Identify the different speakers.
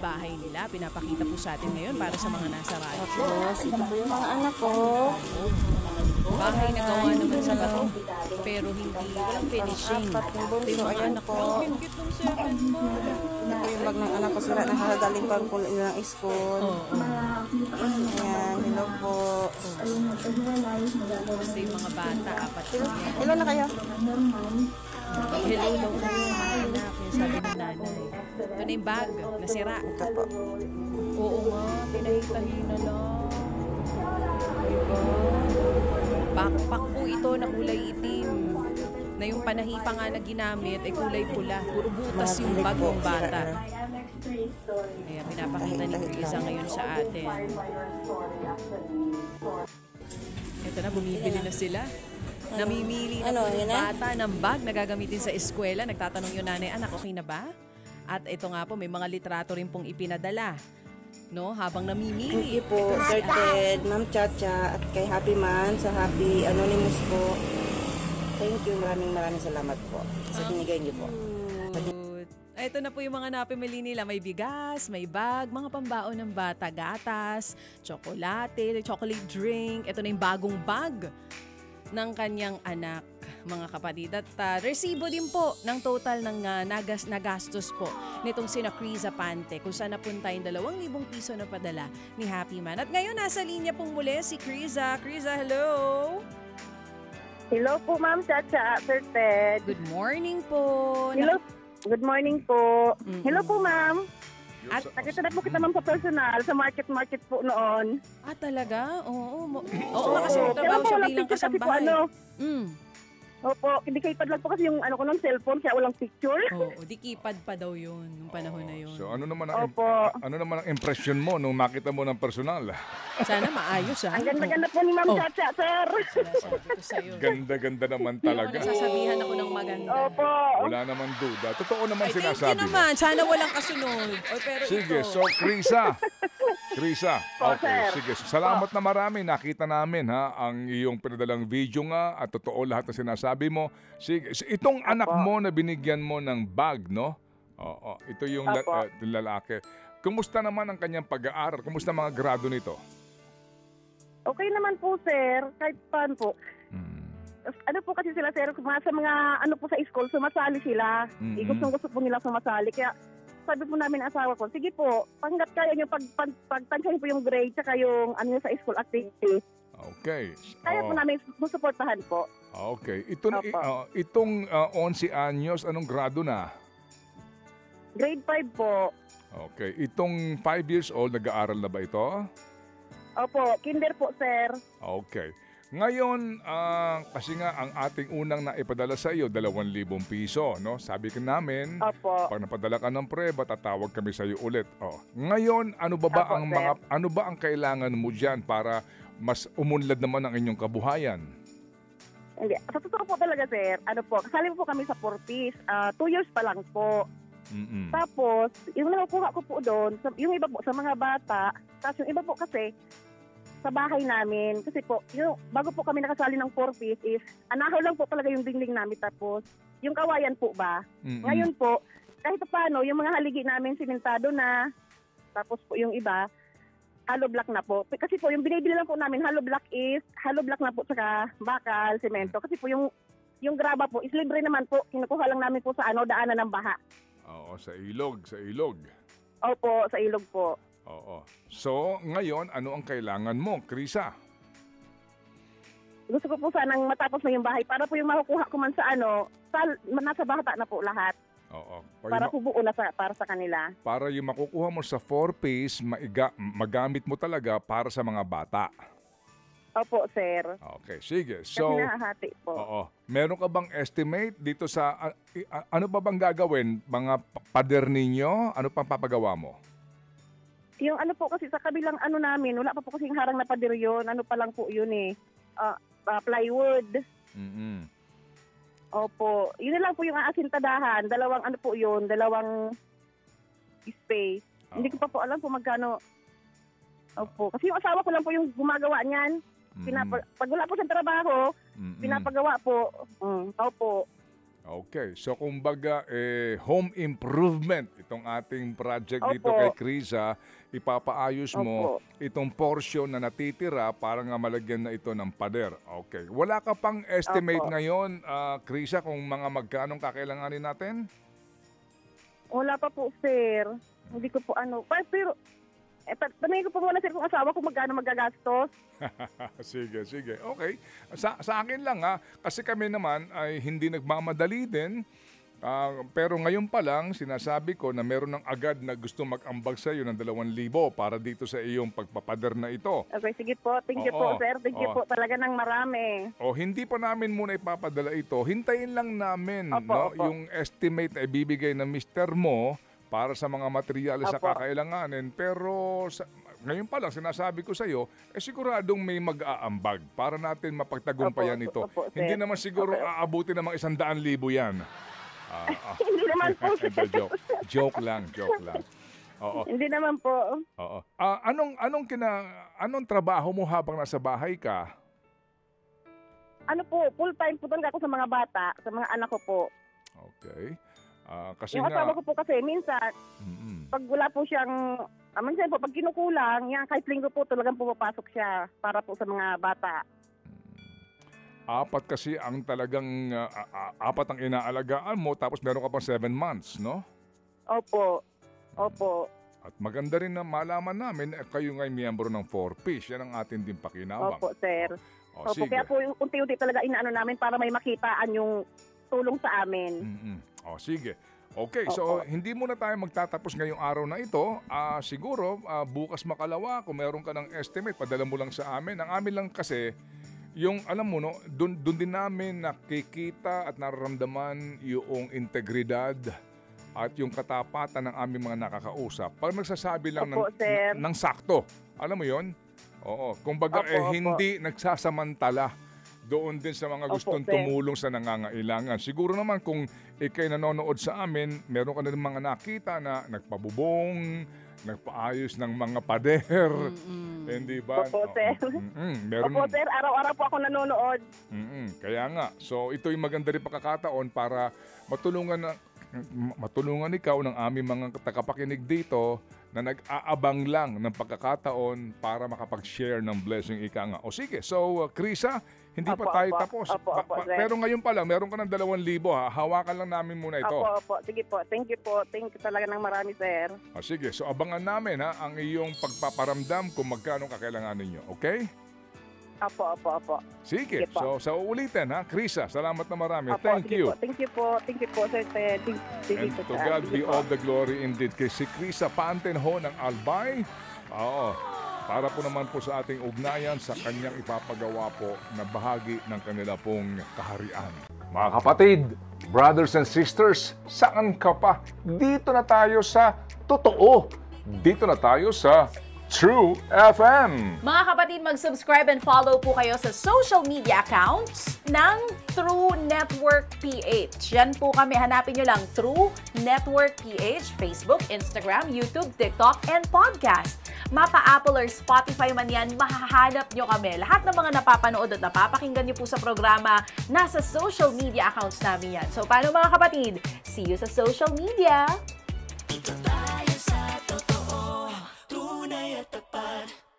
Speaker 1: bahay nila. Pinapakita po sa atin ngayon para sa mga nasa radyo.
Speaker 2: Tapos, ito po yung mga anak ko.
Speaker 1: Bahay na gawa naman sa bato, pero hindi, walang finishing.
Speaker 2: Apat yung bunso, ayan
Speaker 1: Anak
Speaker 2: po.
Speaker 1: ko, ang cute ng seven mo.
Speaker 2: Ito po yung bag ng anak ko sila na nakagaling pa po ng school. Ayan, hello po.
Speaker 1: Basta yung mga bata, apat
Speaker 2: Hello,
Speaker 1: yan.
Speaker 2: hello na kayo.
Speaker 1: Hello, low na yung mga anak, yung sabi ng nanay. Ito na yung bag, nasira.
Speaker 2: Ito po.
Speaker 1: Oo nga, pinahita-hina lang. Diba? Backpack po ito na kulay itim. Na yung panahipa nga na ginamit ay kulay pula. Puro butas yung bag ng bata. Kaya pinapakita ni Criza ngayon sa atin. Ito na, bumibili na sila. Namimili na po yung bata ng bag na gagamitin sa eskwela. Nagtatanong yung nanay, anak, okay na ba? At ito nga po, may mga litrato rin pong ipinadala. No, habang namimili.
Speaker 2: Thank you po, Sir Ted, Ma'am Chacha, at kay Happy Man sa Happy Anonymous po. Thank you, maraming salamat po sa binigay niyo po.
Speaker 1: Ito na po yung mga napimili nila. May bigas, may bag, mga pambaon ng bata, gatas, tsokolate, chocolate drink. Ito na yung bagong bag ng kanyang anak, mga kapatid. At resibo din po ng total ng nagastos po nitong sina Criza Pante kung saan napunta yung 2,000 piso na padala ni Happy Man. At ngayon nasa linya pong muli si Criza. Criza, hello!
Speaker 3: Hello po, Ma'am Chacha, Sir Ted.
Speaker 1: Good morning po.
Speaker 3: Hello. Good morning po.
Speaker 1: Mm-mm.
Speaker 3: Hello po, Ma'am.
Speaker 1: At
Speaker 3: Nakita na po kita, Ma'am, sa personal, sa market po noon.
Speaker 1: talaga? Oo. Oo, kasi magtrabaho siya
Speaker 3: walang
Speaker 1: bilang
Speaker 3: picture kasi po,
Speaker 1: kasambahay.
Speaker 3: ano. Opo, hindi kaypad lang po kasi yung ano ko ng cellphone, kaya walang picture.
Speaker 1: Oo, di keypad pa daw yun, yung panahon na yun.
Speaker 4: So ano naman ang impression mo nung makita mo ng personal?
Speaker 1: Sana maayos
Speaker 3: Ang ganda-ganda po ni Ma'am Chacha, sir.
Speaker 1: Sinasabi ko sa'yo.
Speaker 4: Ganda-ganda naman
Speaker 1: Ako
Speaker 4: talaga.
Speaker 1: nasasabihan ako ng maganda.
Speaker 3: Opo.
Speaker 4: Wala naman duda. Totoo naman
Speaker 1: Ay, thank you
Speaker 4: sinasabi mo.
Speaker 1: naman. Sana walang kasunod. O, pero
Speaker 4: Sige,
Speaker 1: ito.
Speaker 4: so Criza, okay,
Speaker 3: sir.
Speaker 4: sige. Salamat na marami. Nakita namin ang iyong pinadalang video nga at totoo lahat ng sinasabi mo. Sige, so, itong anak mo na binigyan mo ng bag, no? Oo, ito yung lalaki. Kumusta naman ang kanyang pag-aaral? Kumusta mga grado nito?
Speaker 3: Okay naman po, sir. Kahit paano po. Ano po kasi sila, sir, sa mga ano po sa school, sumasali sila. Gusto po nila sumasali. Kaya sabi po namin asawa ko, sige po, panggat kaya nyo pagtansyahin po yung grade tsaka yung ano sa school activity.
Speaker 4: Okay.
Speaker 3: Kaya po namin susuportahan po.
Speaker 4: Okay. Itong 11 anyos, anong grado na?
Speaker 3: Grade 5 po.
Speaker 4: Okay. Itong 5 years old, nag-aaral na ba ito?
Speaker 3: Opo, kinder po, sir.
Speaker 4: Okay. Ngayon, kasi nga ang ating unang naipadala sa iyo, 2,000 piso, no? Sabi ka namin,
Speaker 3: Opo.
Speaker 4: pag napadala ka ng preba, tatawag kami sa iyo ulit. Oh. Ngayon, ano ba ang kailangan mo diyan para mas umunlad naman ang inyong kabuhayan?
Speaker 3: Hindi. Sa totoo po talaga, sir, kasali po kami sa 4Ps. 2 years pa lang po. Tapos, yung nakukuha ko po doon, yung iba po sa mga bata, tapos yung iba po kasi, sa bahay namin. Kasi po, bago po kami nakasali ng 4Ps is, anahaw lang po talaga yung dingding namin. Tapos, yung kawayan po ba? Ngayon po, kahit paano, yung mga haligi namin simentado na, tapos po yung iba, hollow block na po. Kasi po, yung binibili lang po namin, hollow block na po saka bakal, semento. Kasi po, yung graba po, is libre naman po. Kinukuha lang namin po sa daanan ng baha.
Speaker 4: Oo, sa ilog.
Speaker 3: Opo, sa ilog po.
Speaker 4: Oo. So, ngayon, ano ang kailangan mo, Criza?
Speaker 3: Gusto ko po sanang matapos na yung bahay para po yung makukuha ko man sa nasa bata na po lahat.
Speaker 4: Oo.
Speaker 3: Para po buo na para sa kanila.
Speaker 4: Para yung makukuha mo sa 4Ps, magamit mo talaga para sa mga bata.
Speaker 3: Opo, sir.
Speaker 4: Okay, sige.
Speaker 3: Kasi
Speaker 4: So,
Speaker 3: nahahati po.
Speaker 4: oo. Meron ka bang estimate dito sa, ano ba bang gagawin? Mga pader ninyo? Ano pang papagawa mo?
Speaker 3: Yung po kasi sa kabilang namin, wala pa po kasing harang na pader yun. Pa lang po yun eh. Plywood. Opo. Yun na lang po yung aasintadahan. Dalawang dalawang space. Hindi ko pa po alam kung magkano. Opo. Kasi yung asawa ko lang po yung gumagawa niyan. Pag wala po siyang trabaho, pinapagawa po. Opo.
Speaker 4: Okay. So, kumbaga, home improvement itong ating project dito
Speaker 3: Opo.
Speaker 4: kay Krisa. Ipapaayos mo
Speaker 3: Opo.
Speaker 4: itong portion na natitira para nga malagyan na ito ng pader. Okay. Wala ka pang estimate
Speaker 3: Opo.
Speaker 4: ngayon, Krisa, kung mga magkanong kakailanganin natin?
Speaker 3: Wala pa po, sir. Hindi ko po pero tanongin ko po muna, sir, kung asawa ko magkano magagastos.
Speaker 4: Sige, sige. Okay. Sa akin lang kasi kami naman ay hindi nagmamadali din. Pero ngayon pa lang, sinasabi ko na meron ng agad na gusto mag-ambag sa iyo ng 2,000 para dito sa iyong pagpapader na ito.
Speaker 3: Okay, sige po. Thank you
Speaker 4: Oo.
Speaker 3: po, sir. Thank you
Speaker 4: Oo.
Speaker 3: po talaga ng marami.
Speaker 4: O hindi pa namin muna ipapadala ito. Hintayin lang namin
Speaker 3: Opo, opo.
Speaker 4: yung estimate na ibibigay ng mister mo para sa mga materyales sa
Speaker 3: Opo.
Speaker 4: kakailanganin. Pero ngayon pa lang, sinasabi ko sa iyo, siguradong may mag-aambag para natin mapagtagumpayan
Speaker 3: Opo,
Speaker 4: ito.
Speaker 3: opo, sir.
Speaker 4: Hindi naman siguro
Speaker 3: Okay.
Speaker 4: aabuti ng mga 100,000 yan.
Speaker 3: Hindi naman po, sir.
Speaker 4: Hindi, joke lang. Oo.
Speaker 3: Hindi naman po.
Speaker 4: Oo. Anong trabaho mo habang nasa bahay ka?
Speaker 3: Full-time po talaga ako sa mga bata, sa mga anak ko po.
Speaker 4: Okay. Kasi
Speaker 3: Yung asawa ko po kasi, minsan,
Speaker 4: Mm-mm.
Speaker 3: pag wala po siyang, minsan po, pag kinukulang, yan, kahit linggo po, talagang pumapasok siya para po sa mga bata.
Speaker 4: Apat kasi ang talagang, apat ang inaalagaan mo, tapos meron ka pang 7 months, no?
Speaker 3: Opo. Opo.
Speaker 4: At maganda rin na malaman namin, kayo nga'y miyembro ng 4Piece. Yan ang atin din pakinabang.
Speaker 3: Opo, sir.
Speaker 4: O,
Speaker 3: Opo,
Speaker 4: sige.
Speaker 3: kaya po, yung unti-unti talaga inaano namin para may makitaan yung tulong sa amin.
Speaker 4: Mm-mm. O, sige. Okay, so
Speaker 3: Opo.
Speaker 4: hindi muna tayo magtatapos ngayong araw na ito. Siguro, bukas makalawa, kung meron ka ng estimate, padala mo lang sa amin. Ang amin lang kasi, yung alam mo, no, dun din namin nakikita at nararamdaman yung integridad at yung katapatan ng aming mga nakakausap. Pag nagsasabi lang
Speaker 3: Opo, sir.
Speaker 4: ng sakto, alam mo yon? Oo. Kumbaga,
Speaker 3: Opo, opo.
Speaker 4: hindi nagsasamantala doon din sa mga
Speaker 3: Opo,
Speaker 4: gustong
Speaker 3: sir.
Speaker 4: tumulong sa nangangailangan. Siguro naman kung ikay nanonood sa amin, meron ka na rin mga nakita na nagpabubong, nagpaayos ng mga pader. Hindi ba?
Speaker 3: Opo, sir.
Speaker 4: Meron.
Speaker 3: Opo, sir. Araw-araw po ako nanonood.
Speaker 4: Kaya nga. So, ito'y maganda rin pagkakataon para matulungan ikaw ng aming mga tagapakinig dito na nag-aabang lang ng pagkakataon para makapag-share ng blessing ika nga. O sige, so Krisa, hindi
Speaker 3: Opo,
Speaker 4: pa tayo
Speaker 3: opo.
Speaker 4: tapos.
Speaker 3: Opo, sir.
Speaker 4: Pero ngayon pa lang, meron ka ng 2,000 hawakan lang namin muna ito.
Speaker 3: Opo. Sige po. Thank you po. Thank you talaga ng marami, sir.
Speaker 4: Sige, so abangan namin ang iyong pagpaparamdam kung magkano kakailanganin nyo. Okay?
Speaker 3: Opo.
Speaker 4: Sige,
Speaker 3: Sige po.
Speaker 4: so ulitin Krisa, salamat na marami.
Speaker 3: Opo,
Speaker 4: Thank
Speaker 3: sige
Speaker 4: you.
Speaker 3: po. Thank you po, sir.
Speaker 4: And to God be all the glory indeed. Kay si Krisa Pantenho ng Albay. Oo. Para po naman po sa ating ugnayan sa kanyang ipapagawa po na bahagi ng kanila pong kaharian. Mga kapatid, brothers and sisters, saan ka pa? Dito na tayo sa totoo. Dito na tayo sa True FM.
Speaker 1: Mga kapatid, mag-subscribe and follow po kayo sa social media accounts ng True Network PH. Yan po kami. Hanapin nyo lang True Network PH, Facebook, Instagram, YouTube, TikTok, and podcast. Mapa Apple or Spotify man yan, mahahanap nyo kami. Lahat ng mga napapanood at napapakinggan nyo po sa programa, nasa social media accounts namin yan. So, paano mga kapatid? See you sa social media!